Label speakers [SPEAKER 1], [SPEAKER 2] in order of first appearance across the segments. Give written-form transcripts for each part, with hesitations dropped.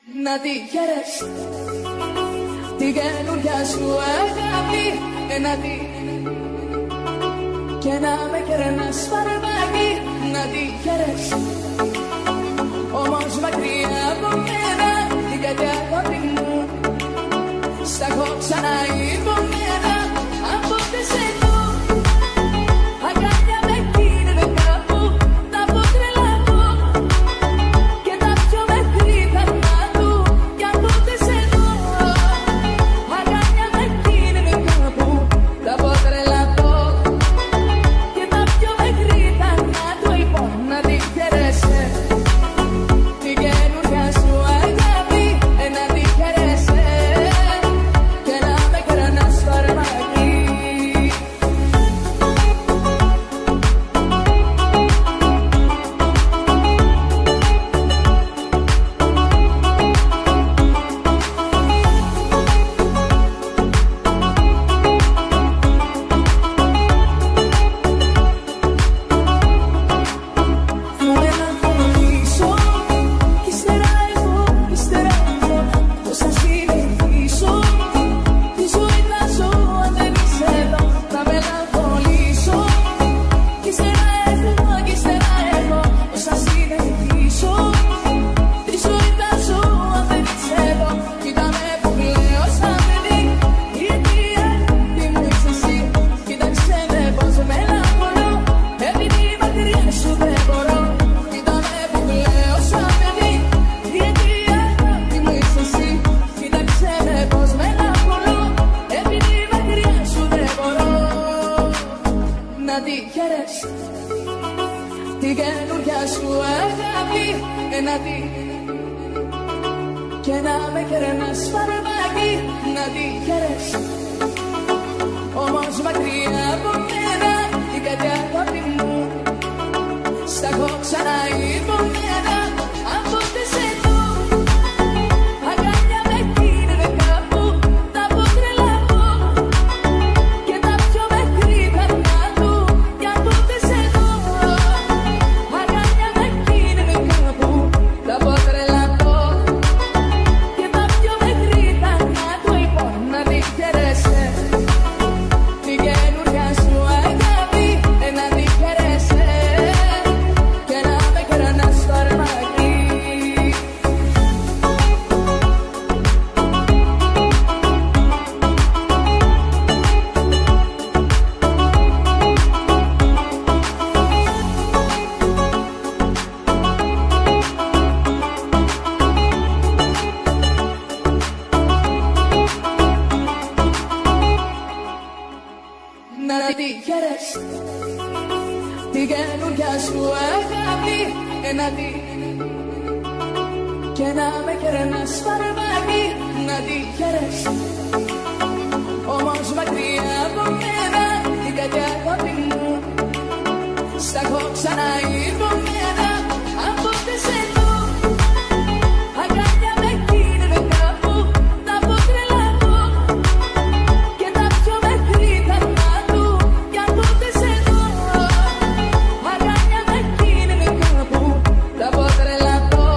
[SPEAKER 1] Να τη χαίρεσαι την καινούρια σου αγάπη, να τη και να με κερνάς φαρμάκι. Να τη χαίρεσαι όμως μακριά από μένα, την κάτι αγάπη μου σ' έχω ξαναϋπομένα. Από πότε σε δω αγκάλια με κίνδυνο κάπου, τα πω τρελαθώ και τα πιο μέχρι θανά του. Κι από πότε σε δω αγκάλια με κίνδυνο κάπου, τα πω τρελαθώ και τα πιο μέχρι θανά του. Λοιπόν, να τη χαίρεσαι την καινούρια σου αγάπη, να τη χαίρεσαι και να με κερνάς φαρμάκι. Να τη χαίρεσαι την καινούρια σου αγάπη, να τη και να με κερνάς φαρμάκι. Να τη χαίρεσαι όμως μακριά από μένα, την κάτι αγάπη μου σ' έχω ξαναϋπομένα. Από πότε σε δω αγκάλια με κίνδυνο κάπου, τα πω τρελαθώ και τα πιο μέχρι θανά του. Κι από πότε σε δω αγκάλια με κίνδυνο κάπου, τα πω τρελαθώ και τα πιο μέχρι θανά του. Λοιπόν, να τη χαίρεσαι την καινούρια σου αγάπη, να τη χαίρεσαι και να με κερνάς φαρμάκι. Να τη χαίρεσαι την καινούρια σου αγάπη, να τη και να με κερνάς φαρμάκι. Να τη χαίρεσαι όμως μακριά από μένα, την κάτι αγάπη μου σ' έχω ξαναϋπομένα. Από πότε σε δω αγκάλια με κίνδυνο κάπου, τα πω τρελαθώ και τα πιο μέχρι θανά του. Κι από πότε σε δω αγκάλια με κίνδυνο κάπου, τα πω τρελαθώ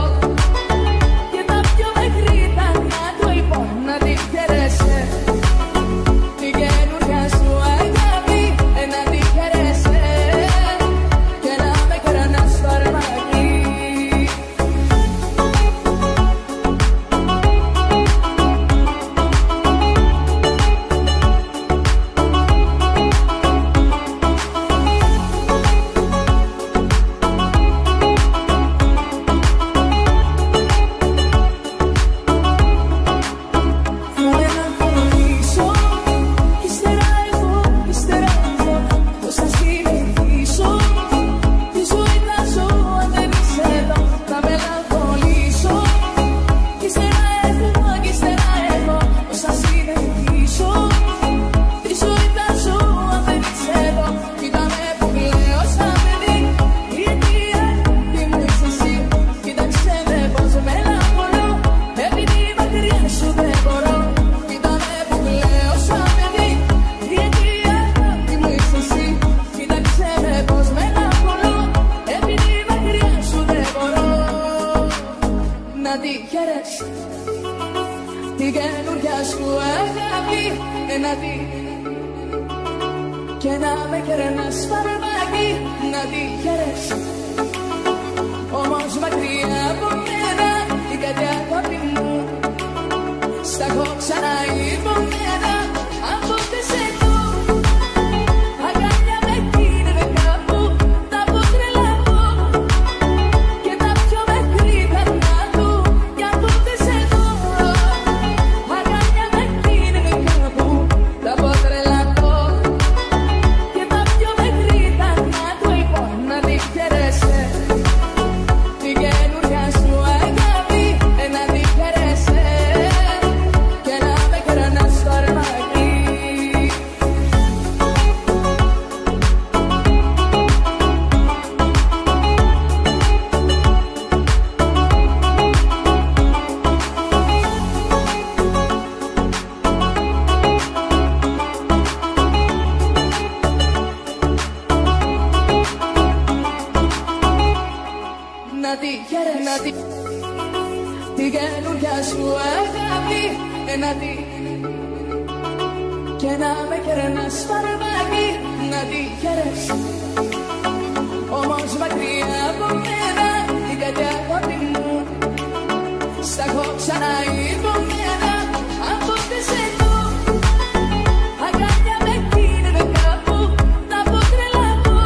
[SPEAKER 1] και τα πιο μέχρι θανά του. Λοιπόν, να τη χαίρεσαι την καινούρια σου αγάπη, να τη χαίρεσαι και να με κερνάς να τη χαίρεσαι την καινούρια σου αγάπη, να τη και να με κερνάς φαρμάκι, να τη χαίρεσαι όμως μακριά από μένα την κάτι αγάπη μου. Στα έχω ξανά υπομένα από τη σετό. Αγκάλια με κίνεται κάπου, τα πω τρελαθώ και τα πιο μικρή καρδιά του για από τη σετό. Αγκάλια με κίνεται κάπου, τα πω τρελαθώ και τα πιο μικρή καρδιά του. Λοιπόν να τη χαίρεσαι την καινούρια σου αγάπη, να τη χαίρεσαι και να με κερνάς φαρμάκι. Να τη χαίρεσαι την καινούρια σου αγάπη, να τη και να με κερνάς φαρμάκι, να τη χαίρεσαι όμως μακριά από μένα την κάτι αγάπη μου. Στα έχω ξανά υπομένα από τη σετό. Αγκάλια με κίνεται κάπου, τα πω τρελαθώ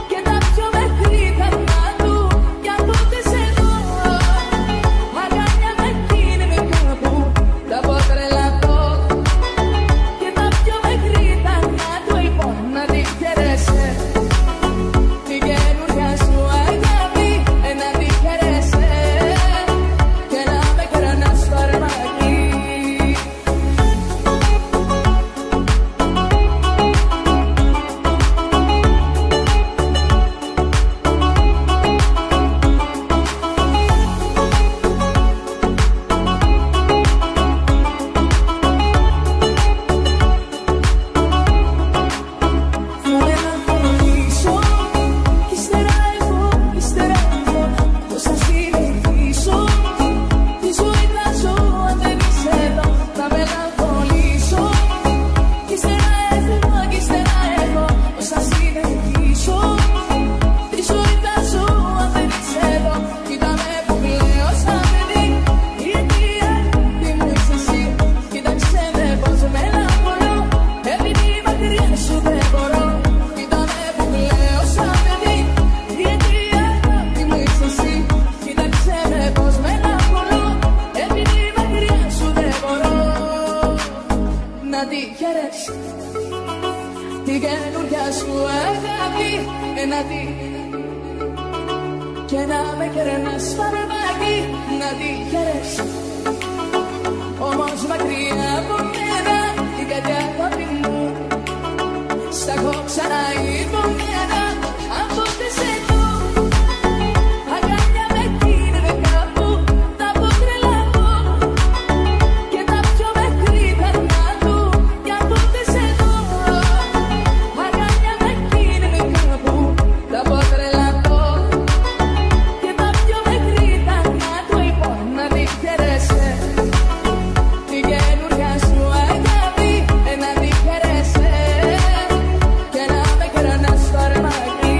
[SPEAKER 1] και τα πιο μικρή καρδιά του για από τη σετό. Αγκάλια με κίνεται κάπου, τα πω τρελαθώ και τα πιο μικρή καρδιά του. Λοιπόν να τη χαίρεσαι την καινούρια σου αγάπη, να τη χαίρεσαι και να με κερνάς φαρμάκι. Θα με αγχωνήσω κι ύστερα εγώ πώς θα συνεχίσω τη ζωή θα ζω αν δεν είσαι εδώ. Θα με αγχωνήσω κι ύστερα εγώ πώς θα συνεχίσω τη ζωή θα ζω αν δεν είσαι εδώ. Κοίτα με που κλαίω σαν παιδί, γιατί αγάπη μου είσαι εσύ. Κοίταξε με πως μελαγχολώ επειδή μακριά σου δεν μπορώ. Κοίτα με που κλαίω σαν παιδί, γιατί αγάπη μου είσαι εσύ. Κοίταξε με πως μελαγχολώ επειδή μακριά σου δεν μπορώ. Να τη χαίρεσαι την καινούρια σου αγάπη, να τη και να με κερνάς φαρμάκι, να τη χαίρεσαι όμως μακριά από μένα την κάτι αγάπη μου. Στα έχω ξανά υπομένα από τη σετό. Αγκάλια με κίνεται κάπου, τα πω τρελαθώ και τα πιο μικρή καρδιά του για από τη σετό. Αγκάλια με κίνεται κάπου, τα πω τρελαθώ και τα πιο μικρή καρδιά του. Λοιπόν να τη χαίρεσαι την καινούρια σου αγάπη, να τη χαίρεσαι και να με κερνάς φαρμάκι.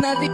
[SPEAKER 1] Να τη